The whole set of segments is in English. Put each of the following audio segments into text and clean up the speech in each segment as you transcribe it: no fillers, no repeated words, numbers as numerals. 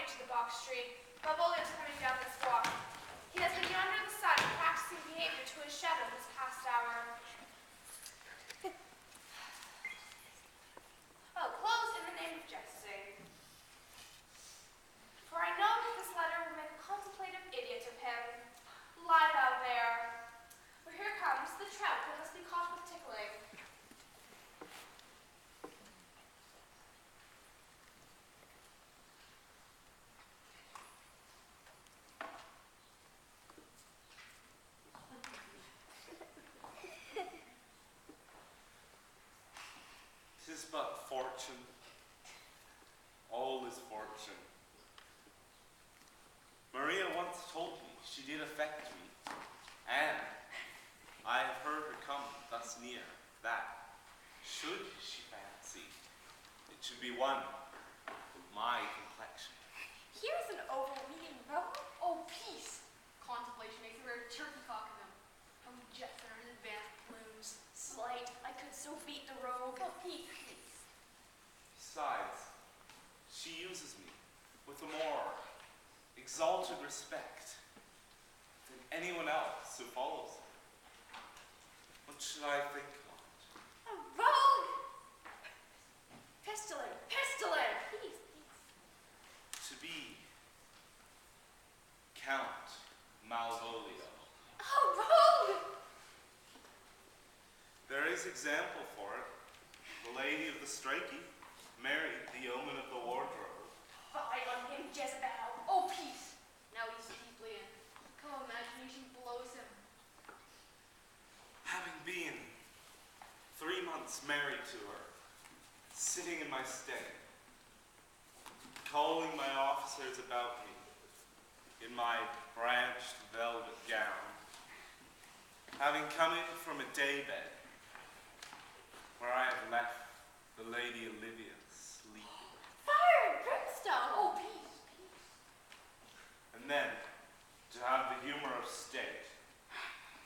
way to the box tree. Malvolio's coming down this walk. He has been under the sun, practicing behavior to his shadow this past hour. Oh, close in the name of jesting. For I know that this letter will make a contemplative idiot of him. Lie thou there. For here comes the trout that must be caught with tickling. Tis but fortune. All is fortune. Maria once told me she did affect me, and I have heard her come thus near, that, should she fancy, it should be one of my complexion. Here's an overweening rogue. Oh, peace! Contemplation makes a rare turkey cock of him. Oh, jets are in advanced plumes. Slight, I could so beat the rogue. Oh, peace. Besides, she uses me with a more exalted respect than anyone else who follows her. What should I think of it? A rogue! Pestilent! Pestilent! Peace. To be Count Malvolio. A rogue! There is example for it. The lady of the Strikey married the yeoman of the wardrobe. Fie on him, Jezebel. Oh, peace! Now he's deeply in. Come, imagination blows him. Having been 3 months married to her, sitting in my stead, calling my officers about me in my branched velvet gown, having come in from a daybed where I have left the Lady Olivia sleeping. Fire and brimstone! Oh, peace, peace. And then to have the humor of state,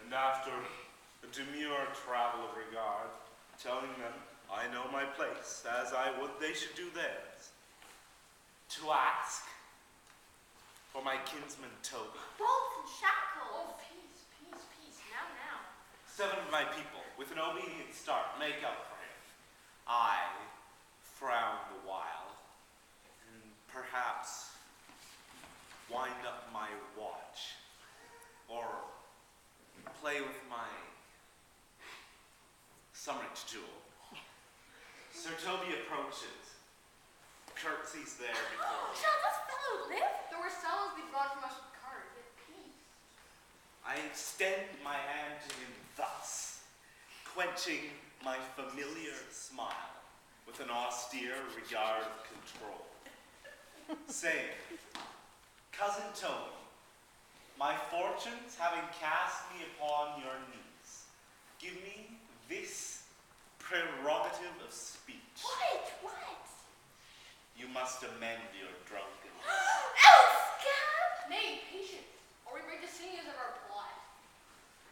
and after a demure travel of regard, telling them I know my place as I would they should do theirs, to ask for my kinsman Toby. Bolts and shackles! Oh, peace, peace, peace. Now. 7 of my people, with an obedient start, make up for him. I frown the while, and perhaps wind up my watch, or play with my summit jewel. Sir Toby approaches, curtsies there before me. Shall this fellow live? There were cells they brought from us with card. Yet peace. I extend my hand to him thus, quenching my familiar smile with an austere regard of control, saying, Cousin Tony, my fortunes having cast me upon your knees, give me this prerogative of speech. What? You must amend your drunkenness. Elscab! Nay, patience, or we break the sinews of our blood.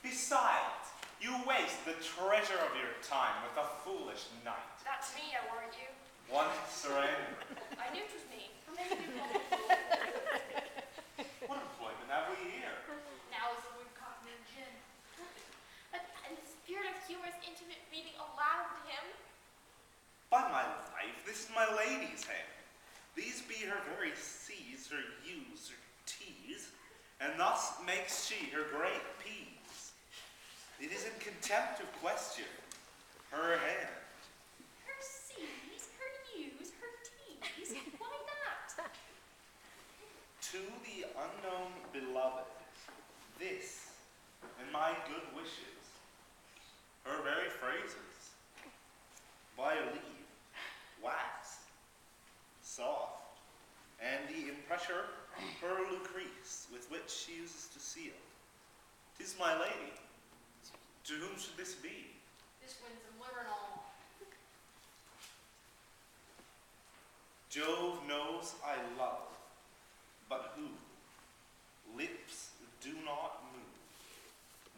Besides, you waste the treasure of your time with a foolish knight. That's me, I warrant you. One surrender. I knew it was me. Maybe we call it fool. What employment have we here? Now is the woodcock and gin. And the spirit of humor's intimate reading aloud to him. By my life, this is my lady's hand. These be her very C's, her U's, her T's, and thus makes she her great P's. It is in contempt of question, her hand. Her C's, her U's, her T's. Why not? To the unknown beloved, this, and my good wishes, her very phrases, by a leave, wax, soft, and the impressure, her Lucrece, with which she uses to seal. 'Tis my lady. To whom should this be? This wins him liver and all. Jove knows I love, but who? Lips do not move.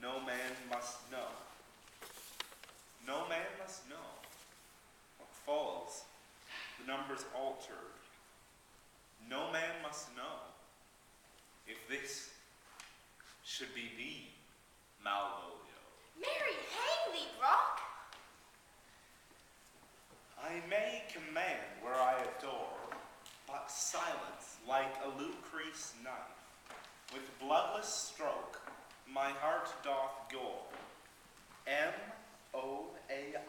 No man must know. No man must know. What falls, the numbers altered, no man must know if this should be thee, Malvolio. Mary, hang thee, Brock! I may command where I adore, but silence like a Lucrece knife. With bloodless stroke, my heart doth gore. M-O-A-I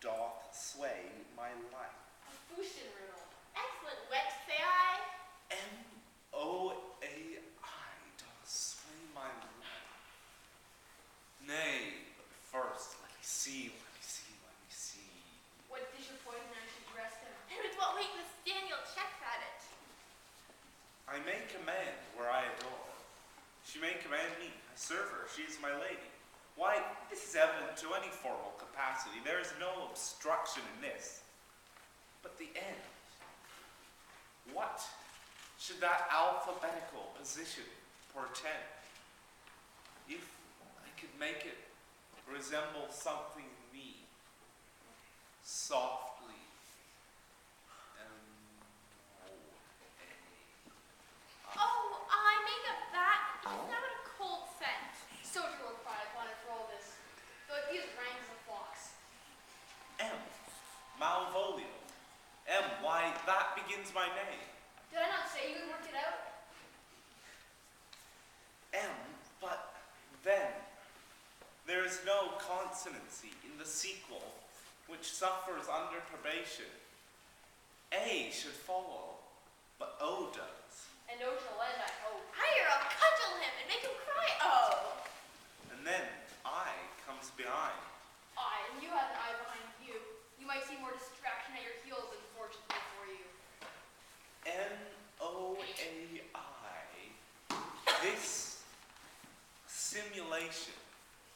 doth sway my life. A Fustian riddle. Excellent wet, say I. M-O-A-I doth sway my life. Nay, but first let me see. What is your poison I should rest him? And with what weakness Daniel checks at it. I may command where I adore. She may command me. I serve her. She is my lady. Why, this is evident to any formal capacity. There is no obstruction in this. But the end. What should that alphabetical position portend? If I could make it resemble something in me, softly, Oh, I make up that. It's not a cold scent. Soldier will cry upon it for all this, though it be as rank as a fox. M. Malvolio. M. Why, that begins my name. Did I not say you would work it out? M. But then, there is no consonancy in the sequel, which suffers under probation. A should follow, but O does. And no shall end, I hope. Higher, I'll cudgel him and make him cry, oh! And then I comes behind. Aye, and you had an eye behind you. You might see more distraction at your heels than fortune before you. N-O-A-I. This simulation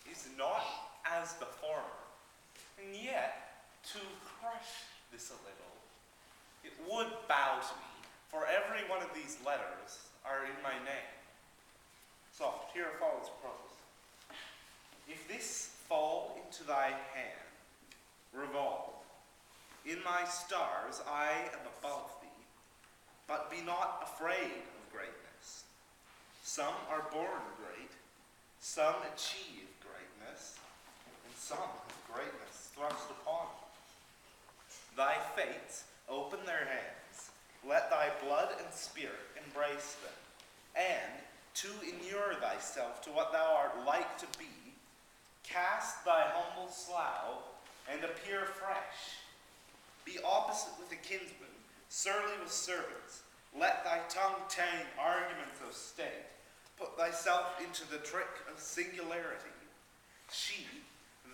is not as the former, and yet, to crush this a little, it would bow to me, for every one of these letters are in my name. So, here follows prose. If this fall into thy hand, revolve. In my stars I am above thee, but be not afraid of greatness. Some are born great, some achieve greatness, and some have greatness thrust upon them. Thy fates open their hands, let thy blood and spirit embrace them, and to inure thyself to what thou art like to be, cast thy humble slough and appear fresh. Be opposite with a kinsman, surly with servants. Let thy tongue tang arguments of state. Put thyself into the trick of singularity. She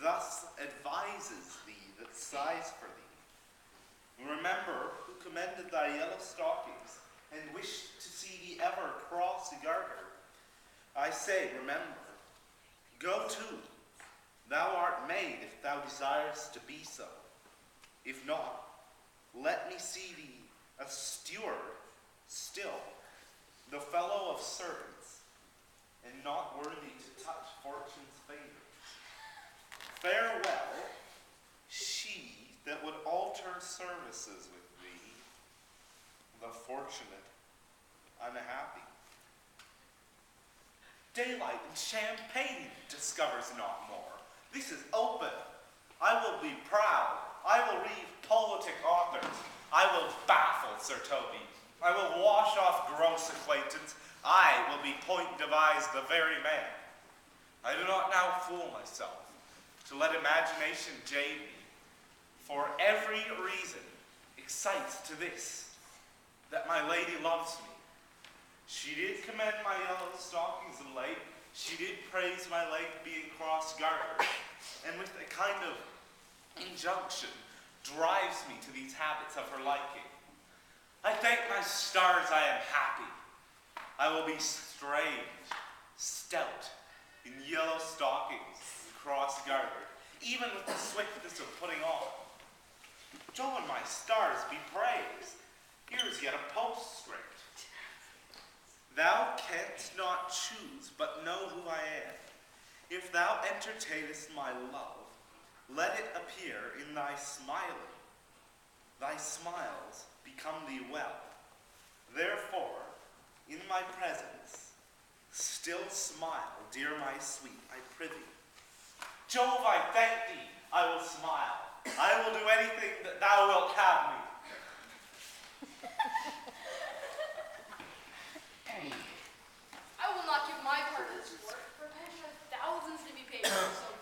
thus advises thee that sighs for thee. Remember who commended thy yellow stockings and wished to see thee ever cross the garter. I say, remember. Go to. Thou art made if thou desirest to be so. If not, let me see thee a steward still, the fellow of servants, and not worthy to touch fortune's fingers. Farewell, she that would alter services with thee, the fortunate, unhappy. Daylight and champagne discovers not more. This is open. I will be proud. I will read politic authors. I will baffle Sir Toby. I will wash off gross acquaintance. I will be point devise the very man. I do not now fool myself to let imagination jade me. For every reason excites to this, that my lady loves me. She did commend my yellow stockings of late. She did praise my leg being cross-gartered, and with a kind of injunction drives me to these habits of her liking. I thank my stars I am happy. I will be strange, stout, in yellow stockings, cross-gartered, even with the swiftness of putting on. John, my stars, be praised. Here is yet a postscript. Thou canst not choose, but know who I am. If thou entertainest my love, let it appear in thy smiling. Thy smiles become thee well. Therefore, in my presence, still smile, dear my sweet, I prithee. Jove, I thank thee, I will smile. I will do anything that thou wilt have me. I will not give my part of the sport, for a pension of thousands to be paid for so